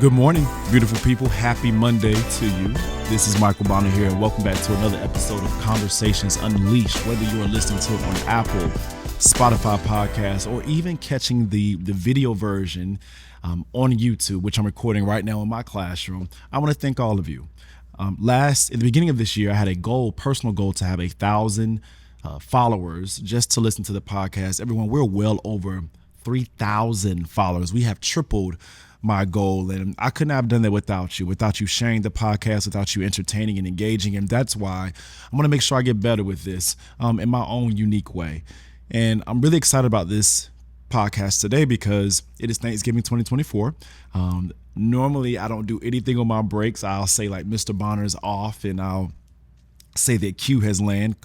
Good morning, beautiful people. Happy Monday to you. This is Michael Bonner here, and welcome back to another episode of Conversations Unleashed. Whether you are listening to it on Apple, Spotify podcasts, or even catching the video version on YouTube, which I'm recording right now in my classroom, I want to thank all of you. In the beginning of this year, I had a personal goal to have 1,000 followers just to listen to the podcast. Everyone, we're well over 3,000 followers. We have tripled my goal, and I couldn't have done that without you sharing the podcast, without you entertaining and engaging. And that's why I'm going to make sure I get better with this in my own unique way. And I'm really excited about this podcast today because it is Thanksgiving 2024. Normally, I don't do anything on my breaks. I'll say like Mr. Bonner's off, and I'll say that Q has landed.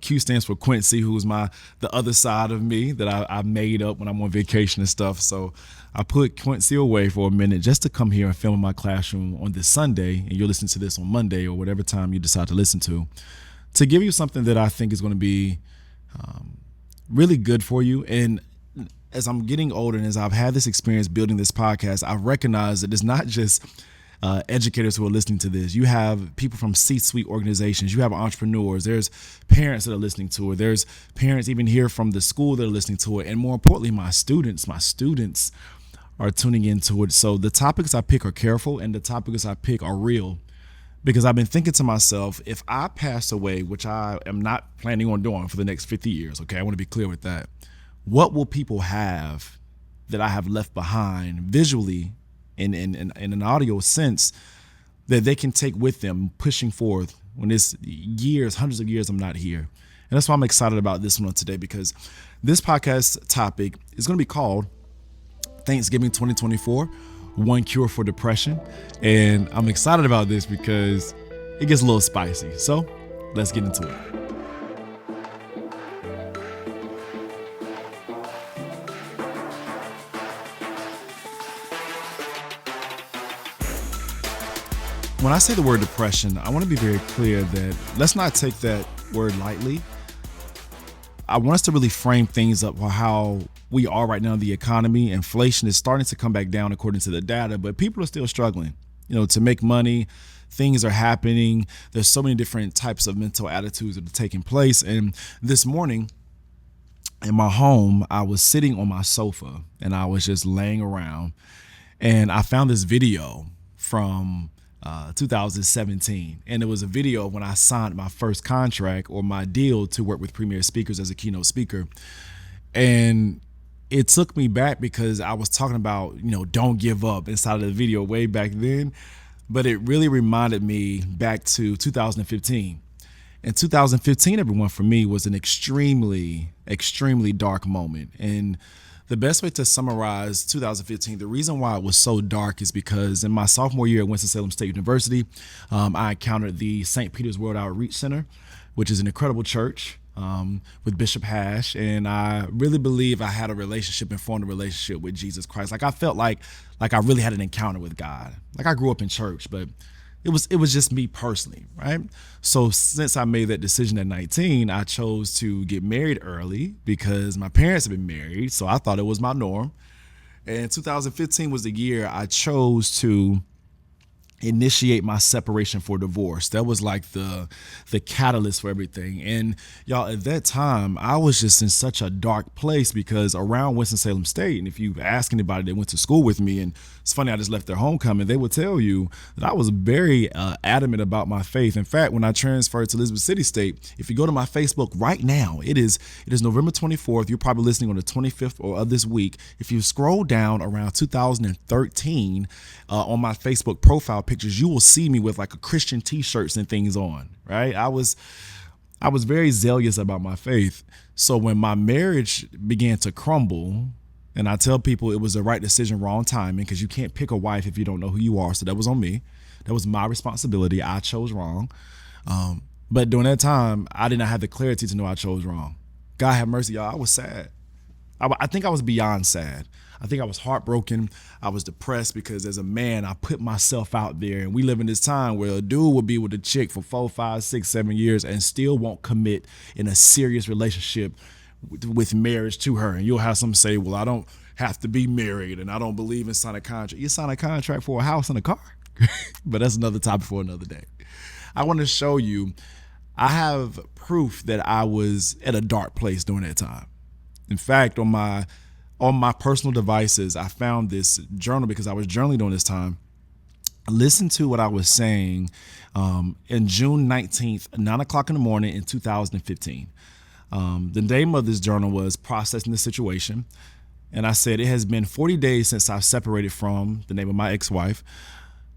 Q stands for Quincy, who's the other side of me that I made up when I'm on vacation and stuff. So I put Quincy away for a minute just to come here and film in my classroom on this Sunday, and you'll listen to this on Monday or whatever time you decide to listen to give you something that I think is going to be really good for you. And as I'm getting older and as I've had this experience building this podcast, I recognize that it's not just educators who are listening to this. You have people from C-suite organizations. You have entrepreneurs. There's parents that are listening to it. There's parents even here from the school that are listening to it. And more importantly, my students are tuning into it. So the topics I pick are careful, and the topics I pick are real, because I've been thinking to myself, if I pass away, which I am not planning on doing for the next 50 years, okay, I want to be clear with that. What will people have that I have left behind visually in an audio sense that they can take with them pushing forth when it's years, hundreds of years I'm not here? And that's why I'm excited about this one today, because this podcast topic is going to be called Thanksgiving 2024, One Cure for Depression. And I'm excited about this because it gets a little spicy. So let's get into it. When I say the word depression, I want to be very clear that let's not take that word lightly. I want us to really frame things up for how we are right now in the economy. Inflation is starting to come back down according to the data, but people are still struggling, to make money. Things are happening. There's so many different types of mental attitudes that are taking place. And this morning in my home, I was sitting on my sofa and I was just laying around, and I found this video from 2017. And it was a video when I signed my first contract or my deal to work with Premier Speakers as a keynote speaker. And it took me back because I was talking about, don't give up inside of the video way back then. But it really reminded me back to 2015. And 2015, everyone, for me was an extremely, extremely dark moment. And the best way to summarize 2015, the reason why it was so dark is because in my sophomore year at Winston-Salem State University, I encountered the St. Peter's World Outreach Center, which is an incredible church with Bishop Hash. And I really believe I had a relationship and formed a relationship with Jesus Christ. Like I felt like I really had an encounter with God. Like I grew up in church, but it was just me personally, right? So since I made that decision at 19, I chose to get married early because my parents had been married, so I thought it was my norm. And 2015 was the year I chose to initiate my separation for divorce. That was like the catalyst for everything. And y'all, at that time, I was just in such a dark place because around Winston-Salem State, and if you ask anybody that went to school with me, and it's funny, I just left their homecoming, they would tell you that I was very adamant about my faith. In fact, when I transferred to Elizabeth City State, if you go to my Facebook right now, it is November 24th. You're probably listening on the 25th of this week. If you scroll down around 2013 on my Facebook profile pictures, you will see me with like a Christian t-shirts and things on, right? I was very zealous about my faith. So when my marriage began to crumble, and I tell people it was the right decision, wrong timing, because you can't pick a wife if you don't know who you are. So that was on me. That was my responsibility. I chose wrong. But during that time, I did not have the clarity to know I chose wrong. God have mercy, y'all. I was sad. I think I was beyond sad. I think I was heartbroken. I was depressed because as a man, I put myself out there, and we live in this time where a dude will be with a chick for 4, 5, 6, 7 years and still won't commit in a serious relationship with marriage to her. And you'll have some say, well, I don't have to be married, and I don't believe in signing a contract. You sign a contract for a house and a car. But that's another topic for another day. I want to show you, I have proof that I was at a dark place during that time. In fact, on my personal devices, I found this journal because I was journaling during this time. Listen to what I was saying in June 19th, 9 o'clock in the morning in 2015. The name of this journal was Processing the Situation. And I said, it has been 40 days since I've separated from the name of my ex-wife.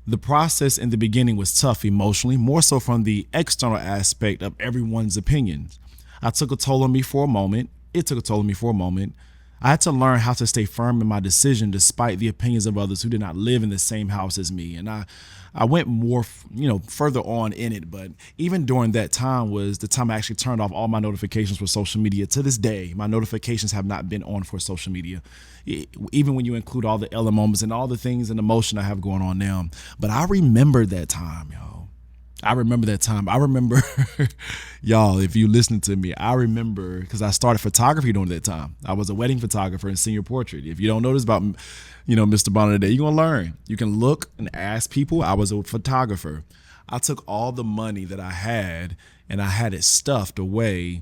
The process in the beginning was tough emotionally, more so from the external aspect of everyone's opinions. I took a toll on me for a moment. It took a toll on me for a moment. I had to learn how to stay firm in my decision despite the opinions of others who did not live in the same house as me. And I went more, further on in it. But even during that time was the time I actually turned off all my notifications for social media. To this day, my notifications have not been on for social media, even when you include all the Ella moments and all the things and emotion I have going on now. But I remember that time, yo. I remember that time. I remember, y'all, if you listen to me, I remember because I started photography during that time. I was a wedding photographer and senior portrait. If you don't know this about, Mr. Bonner today, you're going to learn. You can look and ask people. I was a photographer. I took all the money that I had and I had it stuffed away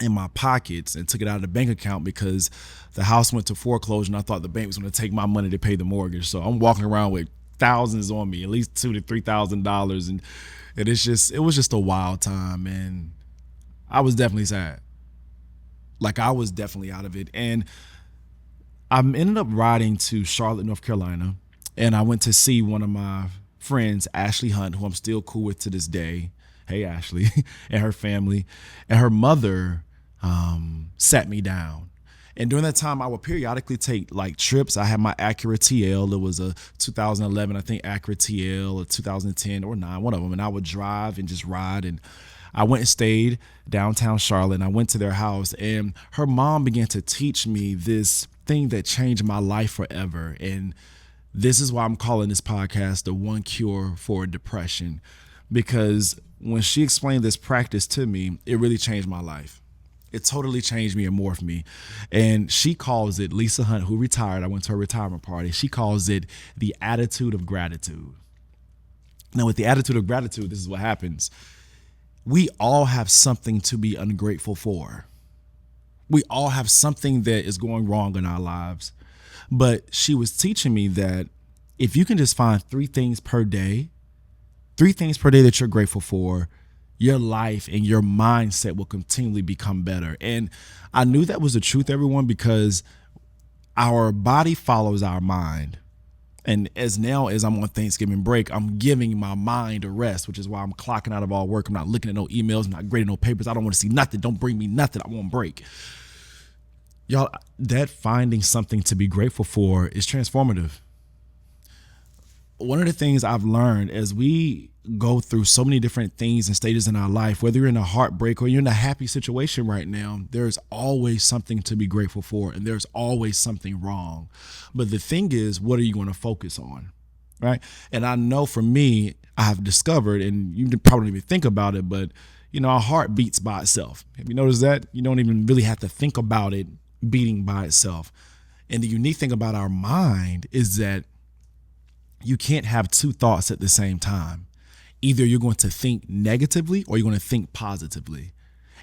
in my pockets and took it out of the bank account because the house went to foreclosure and I thought the bank was going to take my money to pay the mortgage. So I'm walking around with thousands on me, at least $2,000 to $3,000, and it was just a wild time, and I was definitely sad. Like, I was definitely out of it, and I ended up riding to Charlotte, North Carolina, and I went to see one of my friends, Ashley Hunt, who I'm still cool with to this day. Hey, Ashley, and her family, and her mother sat me down. And during that time, I would periodically take like trips. I had my Acura TL. It was a 2011, I think, Acura TL, or 2010 or 9, one of them. And I would drive and just ride. And I went and stayed downtown Charlotte. And I went to their house. And her mom began to teach me this thing that changed my life forever. And this is why I'm calling this podcast The One Cure for Depression. Because when she explained this practice to me, it really changed my life. It totally changed me and morphed me. And she calls it, Lisa Hunt, who retired, I went to her retirement party, she calls it the attitude of gratitude. Now, with the attitude of gratitude, this is what happens. We all have something to be ungrateful for. We all have something that is going wrong in our lives. But she was teaching me that if you can just find 3 things per day that you're grateful for, your life and your mindset will continually become better. And I knew that was the truth, everyone, because our body follows our mind. And as now as I'm on Thanksgiving break, I'm giving my mind a rest, which is why I'm clocking out of all work. I'm not looking at no emails. I'm not grading no papers. I don't want to see nothing. Don't bring me nothing. I won't break. Y'all, that finding something to be grateful for is transformative. One of the things I've learned as we go through so many different things and stages in our life, whether you're in a heartbreak or you're in a happy situation right now, there's always something to be grateful for and there's always something wrong. But the thing is, what are you going to focus on? Right. And I know for me, I have discovered, and you probably didn't even think about it, but our heart beats by itself. Have you noticed that? You don't even really have to think about it beating by itself. And the unique thing about our mind is that you can't have 2 thoughts at the same time. Either you're going to think negatively or you're going to think positively.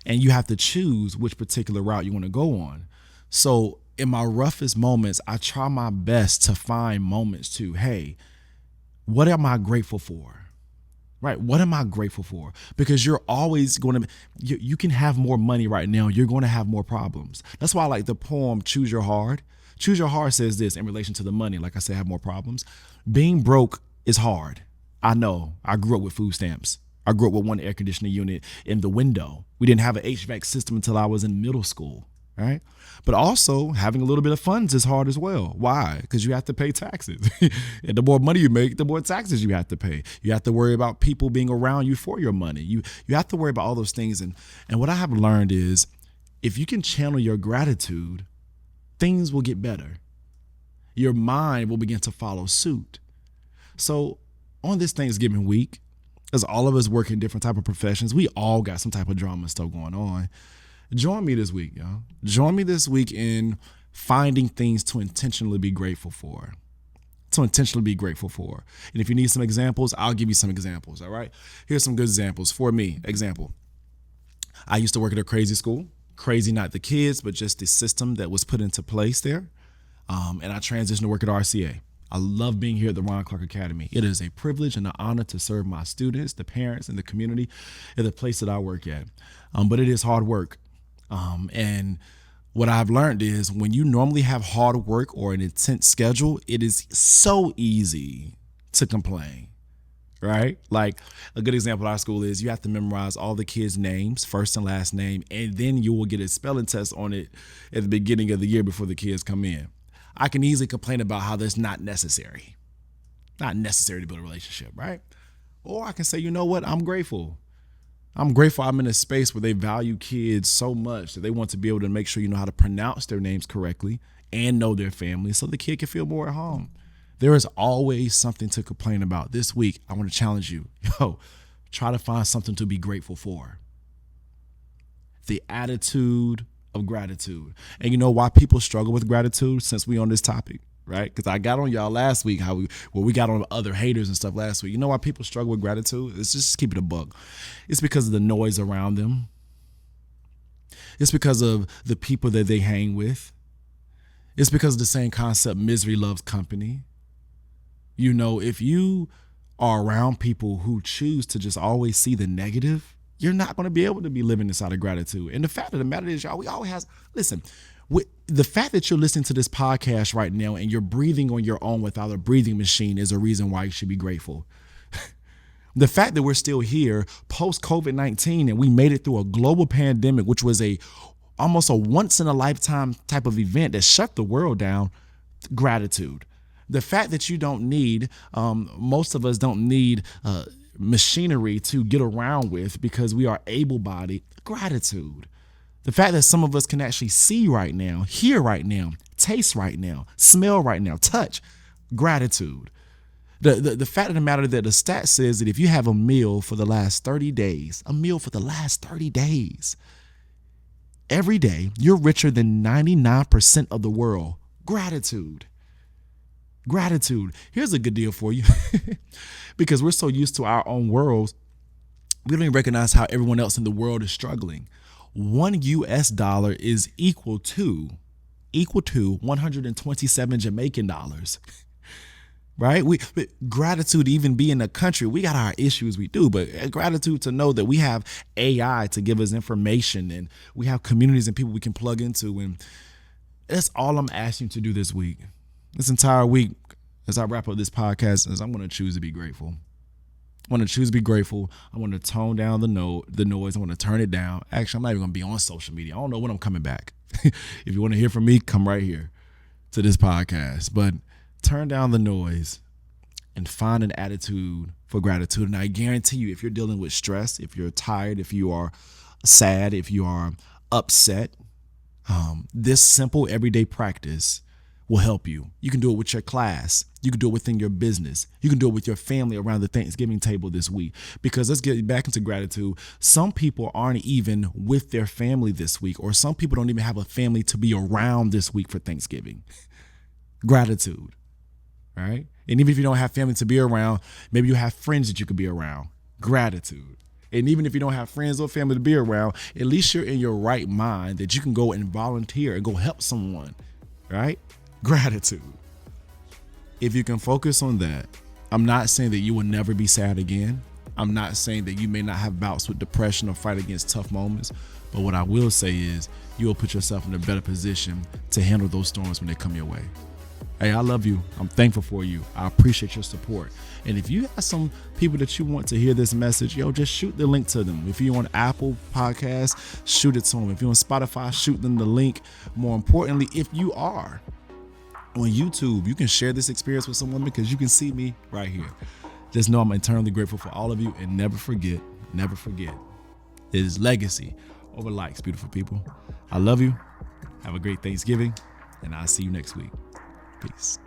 And you have to choose which particular route you want to go on. So in my roughest moments, I try my best to find moments to, hey, what am I grateful for? Right? What am I grateful for? Because you're always going to, you can have more money right now. You're going to have more problems. That's why I like the poem, Choose Your Hard. Choose Your Hard says this in relation to the money. Like I said, have more problems. Being broke is hard. I know. I grew up with food stamps. I grew up with one air conditioning unit in the window. We didn't have an HVAC system until I was in middle school, right? But also having a little bit of funds is hard as well. Why? Because you have to pay taxes. And the more money you make, the more taxes you have to pay. You have to worry about people being around you for your money. You have to worry about all those things. And what I have learned is if you can channel your gratitude, things will get better. Your mind will begin to follow suit. So on this Thanksgiving week, as all of us work in different type of professions, we all got some type of drama and stuff going on. Join me this week, y'all. Join me this week in finding things to intentionally be grateful for. To intentionally be grateful for. And if you need some examples, I'll give you some examples. All right. Here's some good examples for me. Example. I used to work at a crazy school. Crazy, not the kids, but just the system that was put into place there. And I transitioned to work at RCA. I love being here at the Ron Clark Academy. It is a privilege and an honor to serve my students, the parents, and the community at the place that I work at. But it is hard work. And what I've learned is when you normally have hard work or an intense schedule, it is so easy to complain, right? Like a good example at our school is you have to memorize all the kids' names, first and last name, and then you will get a spelling test on it at the beginning of the year before the kids come in. I can easily complain about how that's not necessary to build a relationship, right? Or I can say, you know what? I'm grateful I'm in a space where they value kids so much that they want to be able to make sure you know how to pronounce their names correctly and know their family so the kid can feel more at home. There is always something to complain about. This week, I want to challenge you. Try to find something to be grateful for. The attitude of gratitude. And you know why people struggle with gratitude since we on this topic, right? Because I got on y'all last week we got on other haters and stuff last week. You know why people struggle with gratitude? It's just keep it a buck. It's because of the noise around them. It's because of the people that they hang with. It's because of the same concept, misery loves company. You know, if you are around people who choose to just always see the negative, you're not going to be able to be living inside of gratitude. And the fact of the matter is, y'all, we always have, listen, the fact that you're listening to this podcast right now and you're breathing on your own without a breathing machine is a reason why you should be grateful. The fact that we're still here post COVID-19 and we made it through a global pandemic, which was almost a once in a lifetime type of event that shut the world down, gratitude. The fact that you don't need, most of us don't need machinery to get around with because we are able-bodied, gratitude. The fact that some of us can actually see right now, hear right now, taste right now, smell right now, touch, gratitude. The fact of the matter that the stat says that if you have a meal for the last 30 days, every day, you're richer than 99% of the world. Gratitude. Here's a good deal for you. Because we're so used to our own worlds, we don't even recognize how everyone else in the world is struggling. $1 is equal to 127 Jamaican dollars. Right? Gratitude to even be in a country, we got our issues, we do, but gratitude to know that we have AI to give us information and we have communities and people we can plug into. And that's all I'm asking you to do this week. This entire week, as I wrap up this podcast, is I'm going to choose to be grateful. I want to choose to be grateful. I want to tone down the noise. I want to turn it down. Actually, I'm not even going to be on social media. I don't know when I'm coming back. If you want to hear from me, come right here to this podcast. But turn down the noise and find an attitude for gratitude. And I guarantee you, if you're dealing with stress, if you're tired, if you are sad, if you are upset, this simple everyday practice will help you. You can do it with your class. You can do it within your business. You can do it with your family around the Thanksgiving table this week. Because let's get back into gratitude. Some people aren't even with their family this week, or some people don't even have a family to be around this week for Thanksgiving. Gratitude, right? And even if you don't have family to be around, maybe you have friends that you could be around. Gratitude. And even if you don't have friends or family to be around, at least you're in your right mind that you can go and volunteer and go help someone, right? Gratitude. If you can focus on that, I'm not saying that you will never be sad again. I'm not saying that you may not have bouts with depression or fight against tough moments. But what I will say is you will put yourself in a better position to handle those storms when they come your way. Hey, I love you. I'm thankful for you. I appreciate your support. And if you have some people that you want to hear this message, just shoot the link to them. If you're on Apple Podcasts, shoot it to them. If you're on Spotify, shoot them the link. More importantly, if you are on YouTube, you can share this experience with someone because you can see me right here. Just know I'm eternally grateful for all of you, and never forget, it is legacy over likes, beautiful people. I love you. Have a great Thanksgiving, and I'll see you next week. Peace.